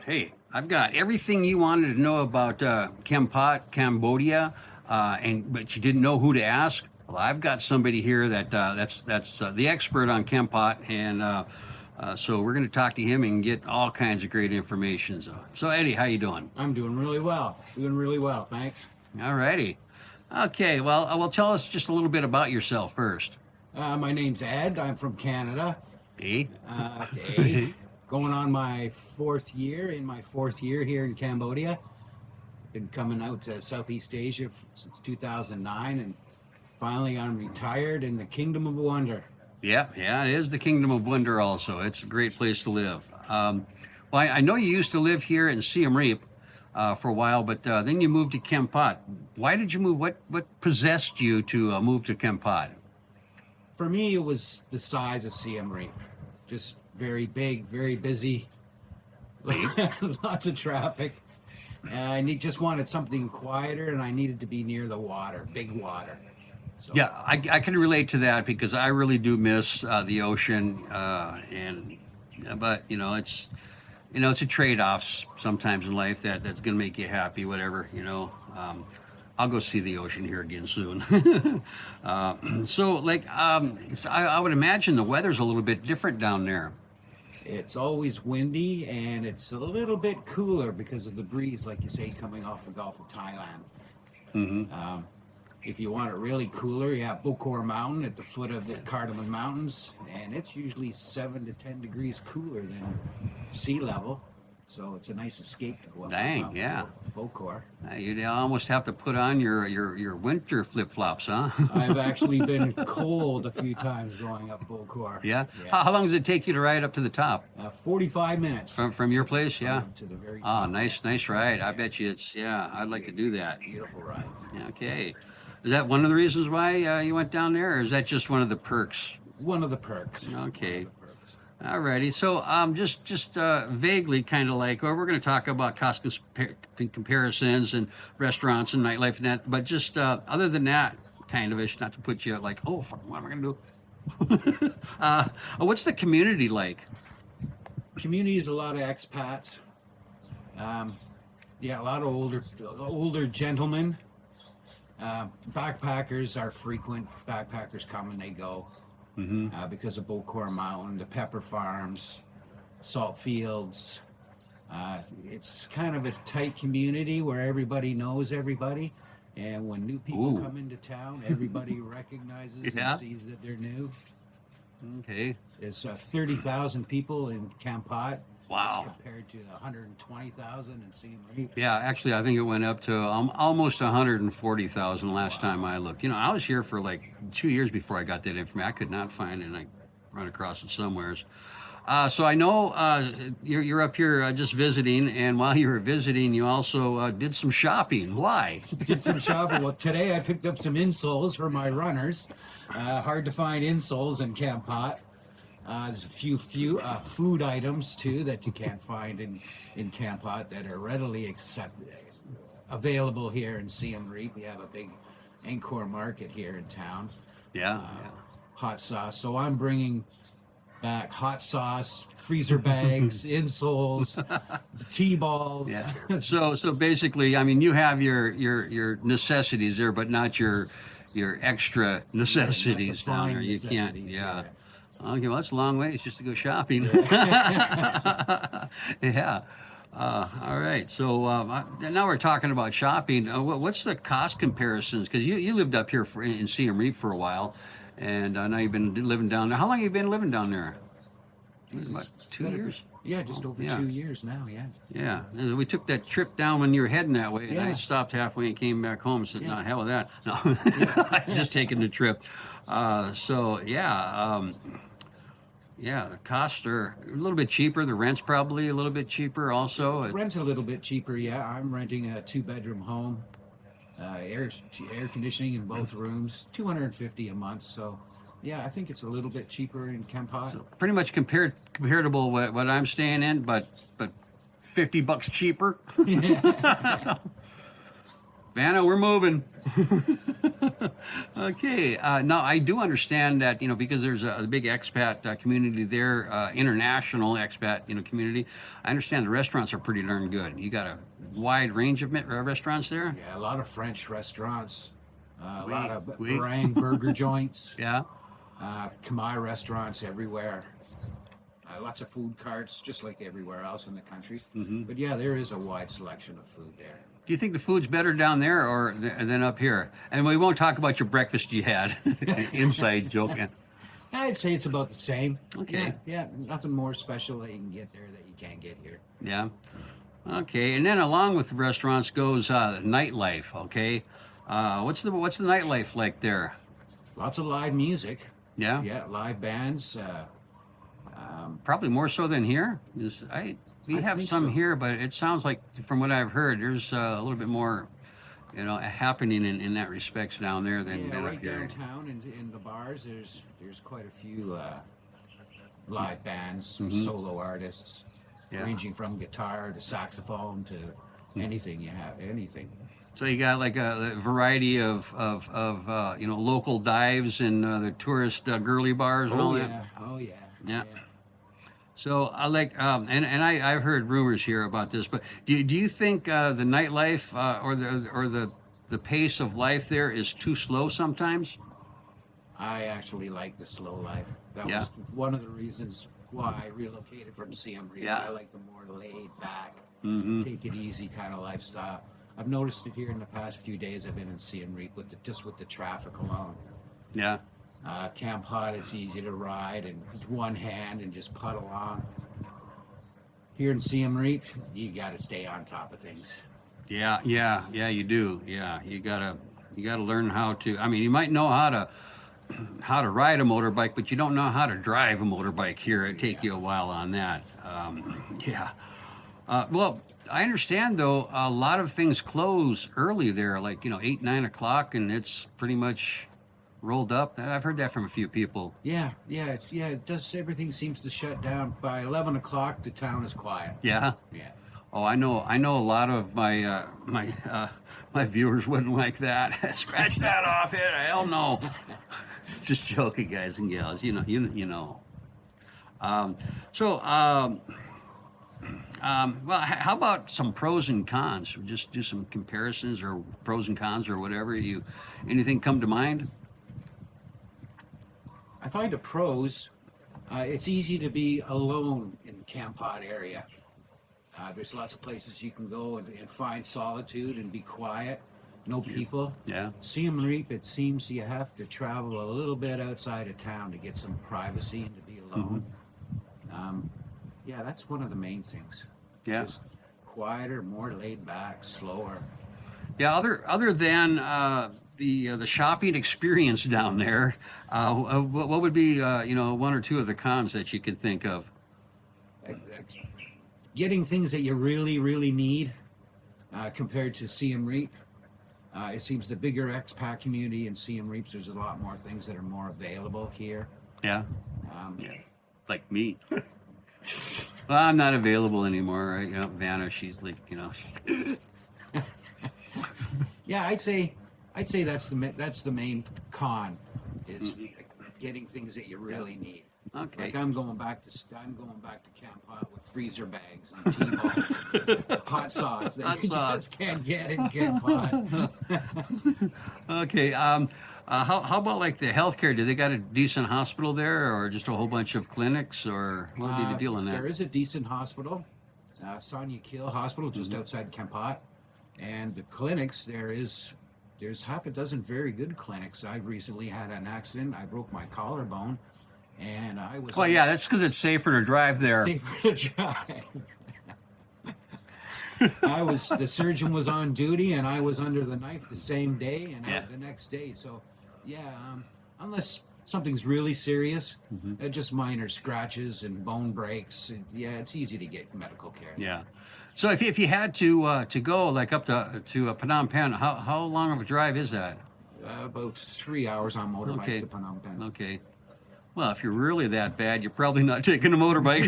Hey, I've got everything you wanted to know about Kampot, Cambodia, but you didn't know who to ask. Well, I've got somebody here that's the expert on Kampot, and so we're going to talk to him and get all kinds of great information. So Eddie, how you doing? I'm doing really well. Doing really well, thanks. All righty. Okay. Well, tell us just a little bit about yourself first. My name's Ed. I'm from Canada. Eh? Going on my fourth year, here in Cambodia. Been coming out to Southeast Asia since 2009, and finally I'm retired in the Kingdom of Wonder. Yeah, it is the Kingdom of Wonder also. It's a great place to live. Well, I know you used to live here in Siem Reap for a while, but then you moved to Kampot. Why did you move? What possessed you to move to Kampot? For me, it was the size of Siem Reap. Just very big, very busy, lots of traffic. Just wanted something quieter, and I needed to be near the water, big water. So, Yeah, I can relate to that because I really do miss the ocean, but it's a trade-off sometimes in life that's going to make you happy, whatever. I'll go see the ocean here again soon. I would imagine the weather's a little bit different down there. it's always windy, and it's a little bit cooler because of the breeze, like you say, coming off the Gulf of Thailand. Hmm. If you want it really cooler, you have Bokor Mountain at the foot of the Cardamom Mountains, and it's usually 7 to 10 degrees cooler than sea level. So it's a nice escape to go up on Dang, top yeah. of Bokor. You'd almost have to put on your winter flip-flops, huh? I've actually been cold a few times going up Bokor. Yeah. Yeah. How long does it take you to ride up to the top 45 minutes from your place? Yeah. to the very Oh, top. nice ride. I bet you I'd like to do that. Beautiful ride. Okay. Is that one of the reasons why you went down there, or is that just one of the perks? One of the perks. Okay. One of the perks. Alrighty. So just vaguely kind of like, well, we're going to talk about cost comparisons and restaurants and nightlife and that, but just other than that, kind of ish, not to put you like, oh, fuck, what am I going to do? What's the community like? Community is a lot of expats. Yeah, a lot of older gentlemen. Backpackers are frequent. Backpackers come and they go because of Bokor Mountain, the pepper farms, salt fields. It's kind of a tight community where everybody knows everybody. And when new people Ooh. come into town, everybody recognizes Yeah. and sees that they're new. Okay. There's 30,000 people in Kampot. Wow. As compared to 120,000 in Siem Reap. Yeah, actually, I think it went up to almost 140,000 last time I looked. I was here for like 2 years before I got that information. I could not find it, and I run across it somewheres. So I know you're up here just visiting, and while you were visiting, you also did some shopping. Why? Did some shopping. Well, today I picked up some insoles for my runners. Hard to find insoles in Kampot. There's a few food items too that you can't find in Kampot that are readily available here in Siem Reap. We have a big Angkor market here in town. Yeah. Hot sauce. So I'm bringing back hot sauce, freezer bags, insoles, tea balls. Yeah. So basically, I mean, you have your necessities there, but not your extra necessities down there. You can't. Yeah. Okay, well, that's a long ways just to go shopping. Yeah. All right. So now we're talking about shopping. What's the cost comparisons? Because you lived up here in Siem Reap for a while, and now you've been living down there. How long have you been living down there? About 2 years? Yeah, just over 2 years now, yeah. Yeah. And we took that trip down when you were heading that way, and I Yeah. stopped halfway and came back home and said, Yeah. no, hell with that. No, just taking the trip. Yeah, the costs are a little bit cheaper. The rent's probably a little bit cheaper also. Rent's a little bit cheaper, yeah. I'm renting a 2-bedroom home, air conditioning in both rooms, $250 a month. So, yeah, I think it's a little bit cheaper in Kampot. So pretty much comparable what I'm staying in, but $50 cheaper. Vanna, we're moving. Okay. Now, I do understand that, because there's a big expat community there, international expat, community. I understand the restaurants are pretty darn good. You got a wide range of restaurants there? Yeah, a lot of French restaurants, a Oui, lot of oui. meringue burger joints, Yeah. Khmer restaurants everywhere. Lots of food carts, just like everywhere else in the country. Hmm. But yeah, there is a wide selection of food there. Do you think the food's better down there or than up here? And we won't talk about your breakfast you had. Inside joke. I'd say it's about the same. Okay. Yeah, nothing more special that you can get there that you can't get here. Yeah. Okay. And then along with the restaurants goes nightlife. Okay. What's the nightlife like there? Lots of live music. Yeah. Yeah, live bands. Probably more so than here. We I have think some so. here, but it sounds like from what I've heard, there's a little bit more, happening in that respects down there than, Yeah, than right up here. downtown in the bars, there's quite a few live bands, Mhm. solo artists, Yeah. ranging from guitar to saxophone to anything you have, anything. So you got like a variety of local dives and the tourist girly bars and all that. Oh yeah. Yeah. So I like I've heard rumors here about this, but do you think the nightlife or the pace of life there is too slow sometimes? I actually like the slow life. That Yeah. was one of the reasons why I relocated from Siem Reap. Yeah. I like the more laid back, Mm-hmm. take it easy kind of lifestyle. I've noticed it here in the past few days. I've been in Siem Reap just with the traffic alone. Yeah. Kampot, it's easy to ride and with one hand and just putt along. Here in Siem Reap, you got to stay on top of things. Yeah, you do. Yeah, you gotta learn how to. I mean, you might know how to ride a motorbike, but you don't know how to drive a motorbike here. It'd take you a while on that. Yeah. Well, I understand though. A lot of things close early there, like 8, 9 o'clock, and it's pretty much rolled up. I've heard that from a few people. Yeah, it does. Everything seems to shut down by 11 o'clock. The town is quiet. Yeah. Yeah. Oh, I know a lot of my my viewers wouldn't like that. Scratch that off it. Hell no. Just joking, guys and gals. Well, how about some pros and cons? Just do some comparisons or pros and cons or whatever. Anything come to mind? I find the pros. It's easy to be alone in the Kampot area. There's lots of places you can go and find solitude and be quiet. No people. Yeah. Siem Reap, it seems you have to travel a little bit outside of town to get some privacy and to be alone. Yeah, that's one of the main things. Yeah. Just quieter, more laid back, slower. Yeah. Other than the shopping experience down there, what would be one or two of the cons that you could think of? Getting things that you really, really need compared to Siem Reap. It seems the bigger expat community in Siem Reap, there's a lot more things that are more available here. Yeah. Um, Yeah. Like me. Well, I'm not available anymore, right? Vanna, she's like, Yeah, I'd say that's the main con is getting things that you really need. Okay. Like I'm going back to Kampot with freezer bags and T-balls, hot sauce that Hot you sauce. just can't get in Kampot. Okay. How about like the healthcare? Do they got a decent hospital there, or just a whole bunch of clinics, or what would be the deal on There that? is a decent hospital, Sonia Kiel Hospital, just outside Kampot, and the clinics there's half a dozen very good clinics. I recently had an accident. I broke my collarbone, and I was. Well, yeah, that's because it's safer to drive there. Safer to drive. The surgeon was on duty, and I was under the knife the same day and out the next day. So, yeah, unless something's really serious, just minor scratches and bone breaks. Yeah, it's easy to get medical care. Yeah. So if you had to go like up to Phnom Penh, how long of a drive is that? About 3 hours on motorbike Okay. to Phnom Penh. Okay. Well, if you're really that bad, you're probably not taking a motorbike.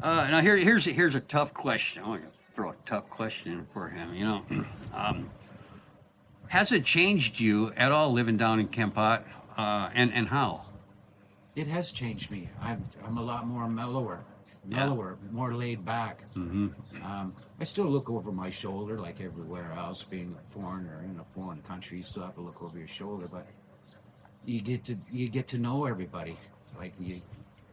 Now here's a tough question. throw a tough question in for him. You know, has it changed you at all living down in Kampot, and how? It has changed me. I'm a lot more Yeah. more laid back. Mm-hmm. I still look over my shoulder like everywhere else. Being a foreigner in a foreign country, you still have to look over your shoulder. But you get to know everybody. Like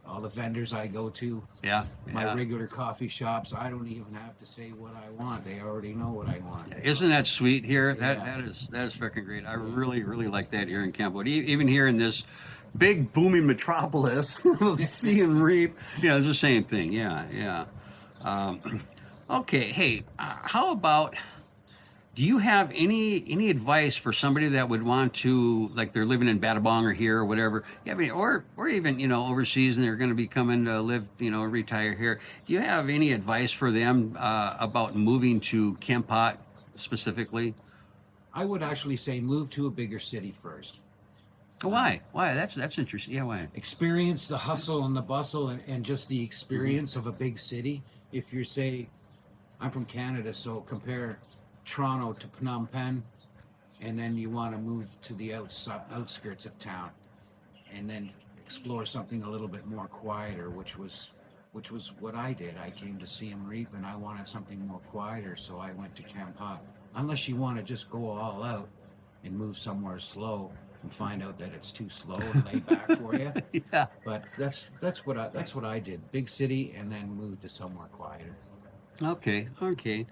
all the vendors I go to, Yeah. my Yeah. regular coffee shops. I don't even have to say what I want. They already know what I want. Isn't that sweet here? That Yeah. that is freaking great. I really like that here in Cambodia. Even here in this big booming metropolis of sea and reap, you know, it's the same thing. Yeah, yeah. Okay, hey, how about? Do you have any advice for somebody that would want to, like, they're living in Battambang or here or whatever? You have any, or even, you know, overseas, and they're going to be coming to live, you know, retire here. Do you have any advice for them about moving to Kampot specifically? I would actually say move to a bigger city first. Why? Why? That's interesting. Yeah, why? Experience the hustle and the bustle and just the experience of a big city. If you're, say, I'm from Canada, so compare Toronto to Phnom Penh, and then you want to move to the outskirts of town, and then explore something a little bit more quieter, which was what I did. I came to Siem Reap, and I wanted something more quieter, so I went to Kampot. Unless you want to just go all out and move somewhere slow and find out that it's too slow and laid back for you. Yeah. But that's what I did. Big city, and then moved to somewhere quieter. Okay. Okay.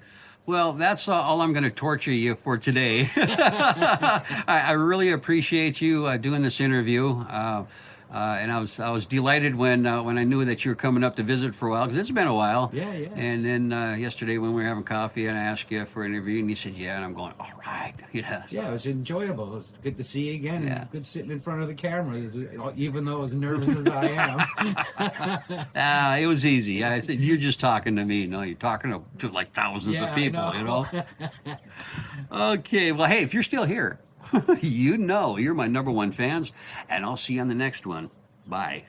Well, that's all I'm going to torture you for today. I really appreciate you doing this interview. And I was delighted when I knew that you were coming up to visit for a while, because it's been a while. Yeah, yeah. And then yesterday when we were having coffee, and I asked you for an interview, and you said yeah, and I'm going, all right, yeah. Yeah, it was enjoyable. It was good to see you again, Yeah. and good sitting in front of the camera, even though as nervous as I am. It was easy. I said, you're just talking to me. No, you're talking to like thousands Yeah, of I people, you know? know. Okay, well, hey, if you're still here, you know you're my #1 fans, and I'll see you on the next one. Bye.